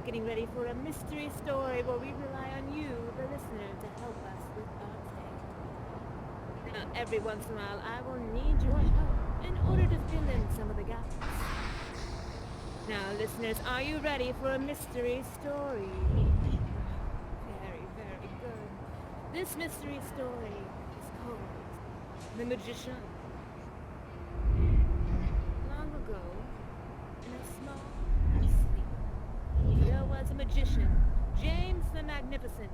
getting ready for a mystery story where we rely on you, the listener, to help us with our tale. Now, every once in a while, I will need your help in order to fill in some of the gaps. Now, listeners, are you ready for a mystery story? Very, very good. This mystery story is called The Magician. Long ago, in a small city, there was a magician, James the Magnificent.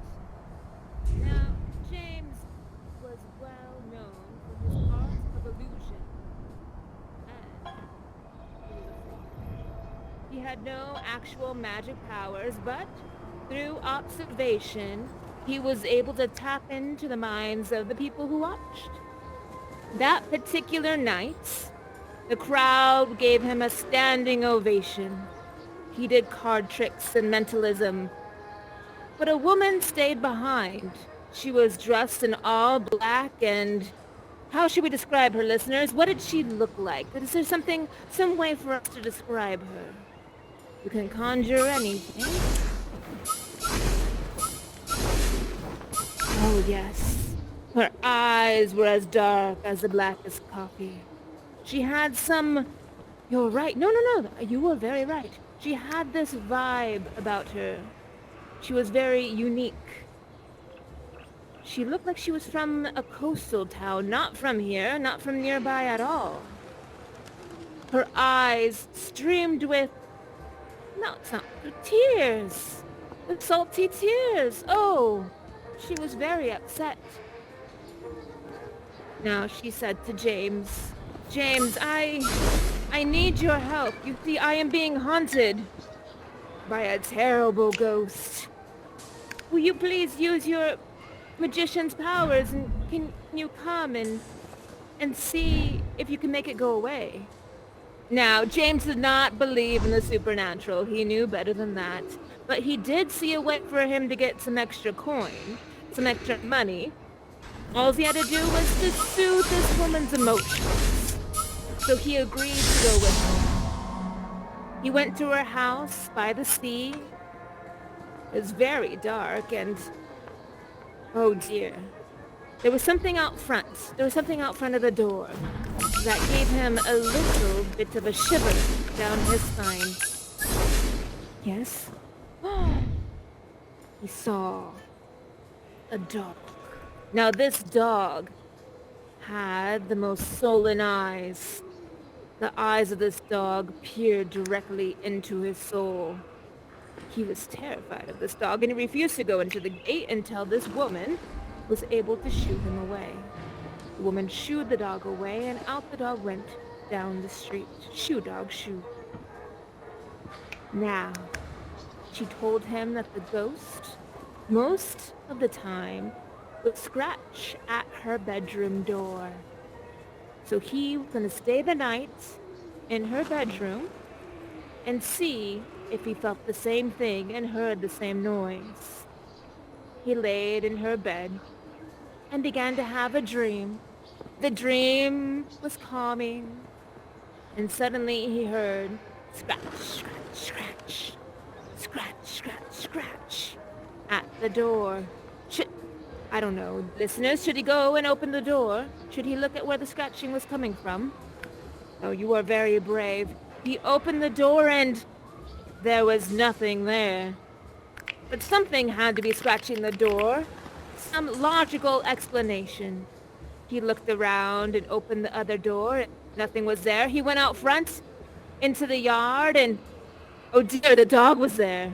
Now, James was well known for his art of illusion, and he was a fraud. He had no actual magic powers, but through observation, he was able to tap into the minds of the people who watched. That particular night, the crowd gave him a standing ovation. He did card tricks and mentalism, but a woman stayed behind. She was dressed in all black, and how should we describe her, listeners? What did she look like? Is there some way for us to describe her? You can conjure anything. Oh, yes. Her eyes were as dark as the blackest coffee. She had some... You're right. No. You were very right. She had this vibe about her. She was very unique. She looked like she was from a coastal town, not from here, not from nearby at all. Her eyes streamed with... No, it's not... Tears. With salty tears. Oh, she was very upset. Now she said to James, James, I need your help. You see, I am being haunted by a terrible ghost. Will you please use your magician's powers, and can you come and see if you can make it go away? Now, James did not believe in the supernatural. He knew better than that. But he did see a way for him to get some extra coin, some extra money. All he had to do was to soothe this woman's emotions. So he agreed to go with her. He went to her house by the sea. It was very dark, and oh dear. There was something out front. There was something out front of the door that gave him a little bit of a shiver down his spine. Yes? He saw a dog. Now this dog had the most sullen eyes. The eyes of this dog peered directly into his soul. He was terrified of this dog, and he refused to go into the gate until this woman was able to shoo him away. The woman shooed the dog away, and out the dog went down the street. Shoo, dog, shoo. Now, she told him that the ghost, most of the time, would scratch at her bedroom door. So he was going to stay the night in her bedroom and see if he felt the same thing and heard the same noise. He laid in her bed and began to have a dream. The dream was calming, and suddenly he heard scratch, scratch, scratch, scratch, scratch, scratch at the door. I don't know, listeners, should he go and open the door? Should he look at where the scratching was coming from? Oh, you are very brave. He opened the door and there was nothing there. But something had to be scratching the door. Some logical explanation. He looked around and opened the other door. Nothing was there. He went out front into the yard and, oh dear, the dog was there,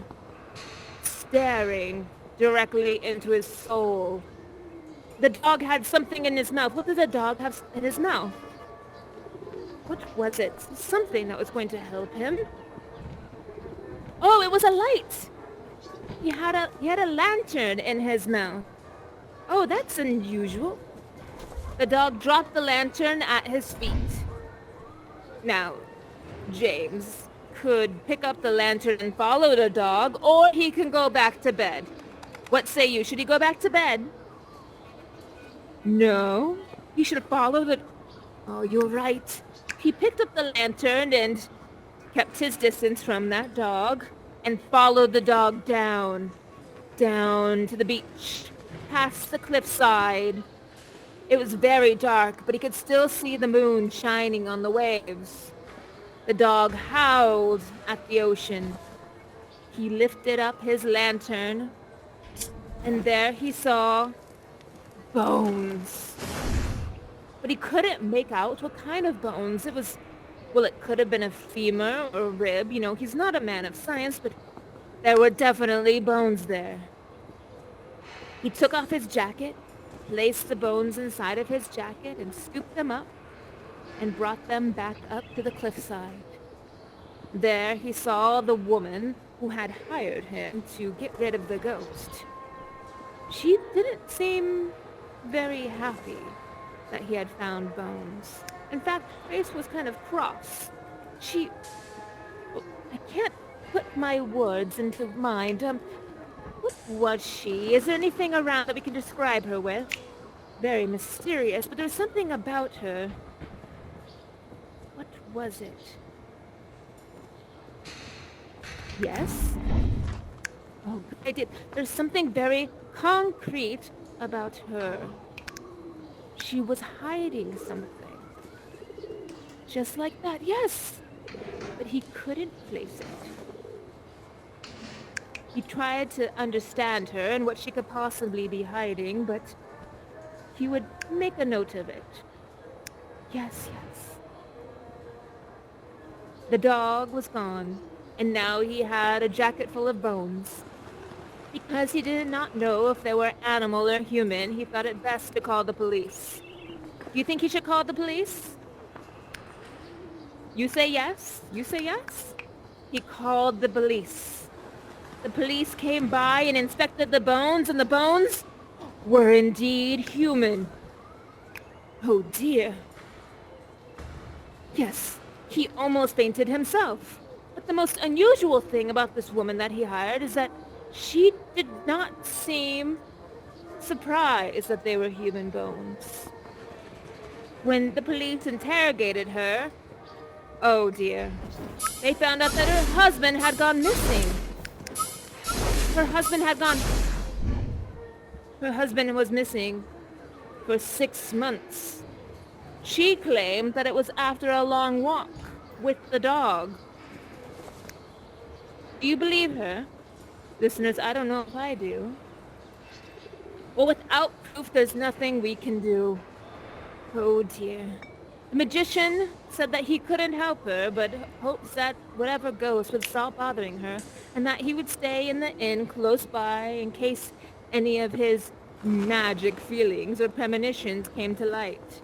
staring directly into his soul. The dog had something in his mouth. What did the dog have in his mouth? What was it? Something that was going to help him. Oh, it was a light. He had a lantern in his mouth. Oh, that's unusual. The dog dropped the lantern at his feet. Now, James could pick up the lantern and follow the dog, or he can go back to bed. What say you? Should he go back to bed? No, he should follow the... Oh, you're right. He picked up the lantern and kept his distance from that dog and followed the dog down to the beach, past the cliffside. It was very dark, but he could still see the moon shining on the waves. The dog howled at the ocean. He lifted up his lantern, and there he saw bones. But he couldn't make out what kind of bones. It could have been a femur or a rib. He's not a man of science, but there were definitely bones there. He took off his jacket, placed the bones inside of his jacket, and scooped them up and brought them back up to the cliffside. There he saw the woman who had hired him to get rid of the ghost. She didn't seem very happy that he had found bones. In fact, her face was kind of cross. I can't put my words into mind. What was she? Is there anything around that we can describe her with? Very mysterious, but there's something about her. What was it? Yes? Oh, I did. There's something very concrete about her. She was hiding something. Just like that, yes. But he couldn't place it. He tried to understand her and what she could possibly be hiding, but he would make a note of it. Yes. The dog was gone, and now he had a jacket full of bones. Because he did not know if they were animal or human, he thought it best to call the police. Do you think he should call the police? You say yes? You say yes? He called the police. The police came by and inspected the bones, and the bones were indeed human. Oh dear. Yes, he almost fainted himself. But the most unusual thing about this woman that he hired is that she did not seem surprised that they were human bones. When the police interrogated her, oh dear, they found out that her husband had gone missing. Her husband was missing for 6 months. She claimed that it was after a long walk with the dog. Do you believe her? Listeners, I don't know if I do. Well, without proof, there's nothing we can do. Oh dear. The magician said that he couldn't help her, but hopes that whatever ghost would stop bothering her, and that he would stay in the inn close by in case any of his magic feelings or premonitions came to light.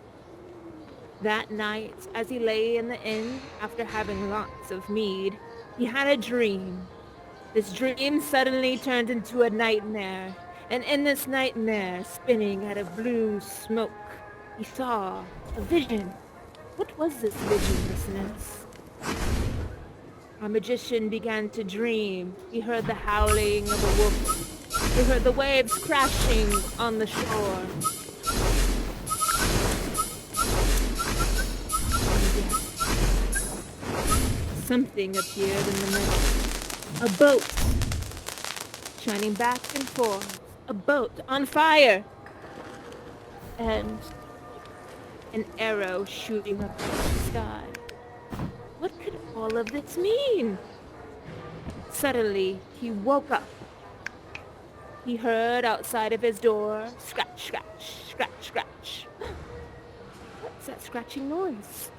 That night, as he lay in the inn after having lots of mead, he had a dream. This dream suddenly turned into a nightmare, and in this nightmare, spinning out of blue smoke, he saw a vision. What was this vision, listeners? Our magician began to dream. He heard the howling of a wolf. He heard the waves crashing on the shore. Something appeared in the mist. A boat, shining back and forth. A boat on fire. And an arrow shooting up in the sky. What could all of this mean? Suddenly, he woke up. He heard outside of his door, scratch, scratch, scratch, scratch. What's that scratching noise?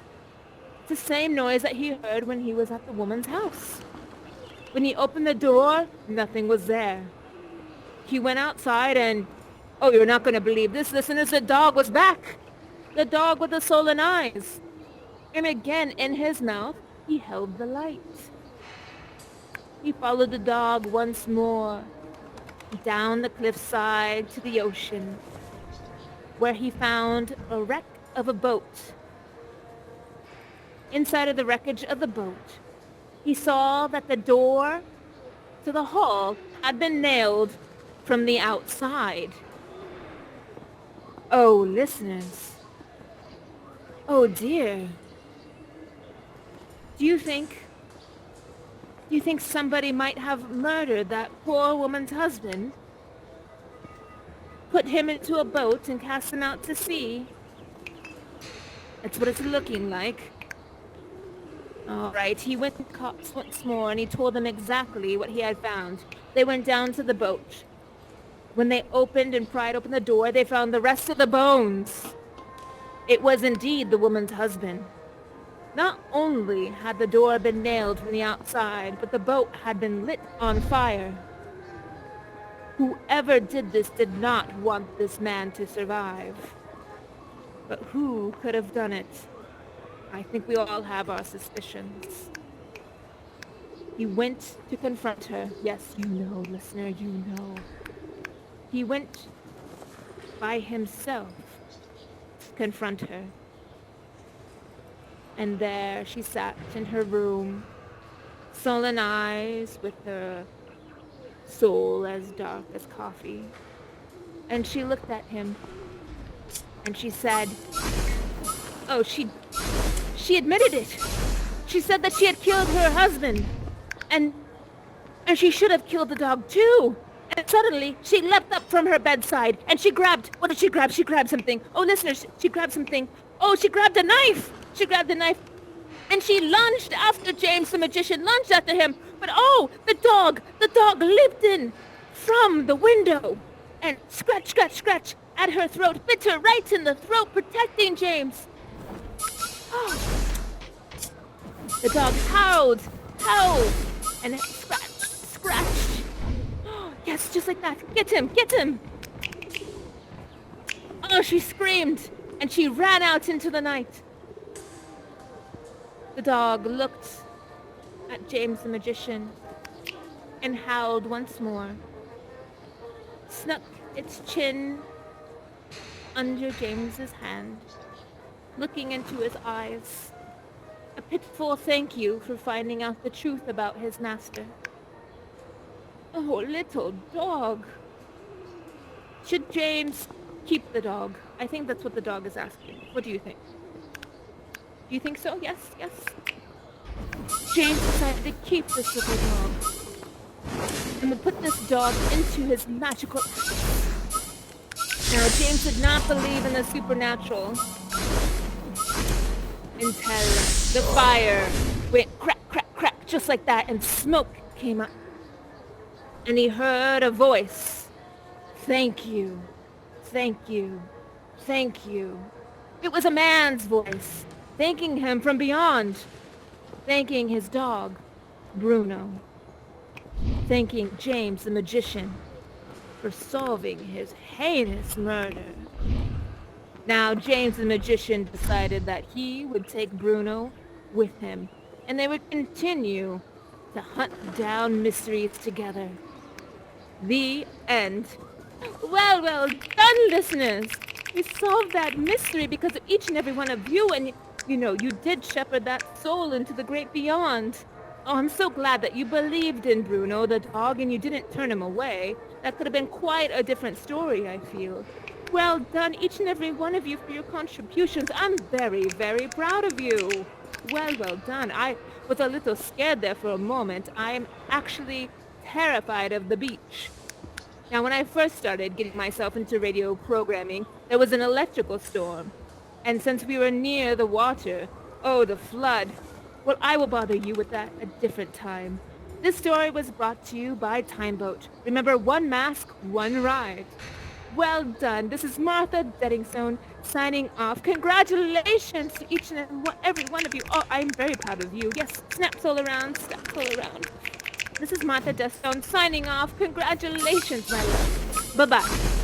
It's the same noise that he heard when he was at the woman's house. When he opened the door, nothing was there. He went outside and, oh, you're not going to believe this, listeners, the dog was back. The dog with the sullen eyes. And again, in his mouth, he held the light. He followed the dog once more, down the cliffside to the ocean, where he found a wreck of a boat. Inside of the wreckage of the boat, he saw that the door to the hull had been nailed from the outside. Oh, listeners. Oh dear. Do you think You think somebody might have murdered that poor woman's husband? Put him into a boat and cast him out to sea? That's what it's looking like. All right, he went to the cops once more and he told them exactly what he had found. They went down to the boat. When they opened and pried open the door, they found the rest of the bones. It was indeed the woman's husband. Not only had the door been nailed from the outside, but the boat had been lit on fire. Whoever did this did not want this man to survive. But who could have done it? I think we all have our suspicions. He went to confront her. Yes, you know, listener, you know. He went by himself to confront her. And there she sat in her room, sullen eyes with her soul as dark as coffee. And she looked at him and she said, oh, she admitted it. She said that she had killed her husband and she should have killed the dog too. And suddenly she leapt up from her bedside and she grabbed, what did she grab? She grabbed something. Oh, listeners, she grabbed something. Oh, she grabbed a knife. She grabbed the knife and she lunged after James the magician, lunged after him. But oh, the dog leaped in from the window and scratch, scratch, scratch at her throat, bit her right in the throat, protecting James. Oh. The dog howled, and scratched. Oh, yes, just like that. Get him. Oh, she screamed and she ran out into the night. The dog looked at James the magician and howled once more, snuck its chin under James's hand, looking into his eyes, a pitiful thank you for finding out the truth about his master. Oh, little dog. Should James keep the dog? I think that's what the dog is asking. What do you think? Do you think so? Yes. James decided to keep this little dog and would put this dog into his magical... Now, James did not believe in the supernatural until the fire went crack, crack, crack, just like that, and smoke came up. And he heard a voice. Thank you. It was a man's voice, thanking him from beyond, thanking his dog, Bruno, thanking James the magician for solving his heinous murder. Now, James the magician decided that he would take Bruno with him, and they would continue to hunt down mysteries together. The end. Well done, listeners. We solved that mystery because of each and every one of you, and you did shepherd that soul into the great beyond. Oh, I'm so glad that you believed in Bruno, the dog, and you didn't turn him away. That could have been quite a different story, I feel. Well done, each and every one of you, for your contributions. I'm very, very proud of you. Well done. I was a little scared there for a moment. I'm actually terrified of the beach. Now, when I first started getting myself into radio programming, there was an electrical storm. And since we were near the water, the flood, well, I will bother you with that a different time. This story was brought to you by Time Boat. Remember, one mask, one ride. Well done. This is Martha Deathstone signing off. Congratulations to each and every one of you. Oh, I'm very proud of you. Yes, snaps all around, snaps all around. This is Martha Deathstone signing off. Congratulations, my love. Bye-bye.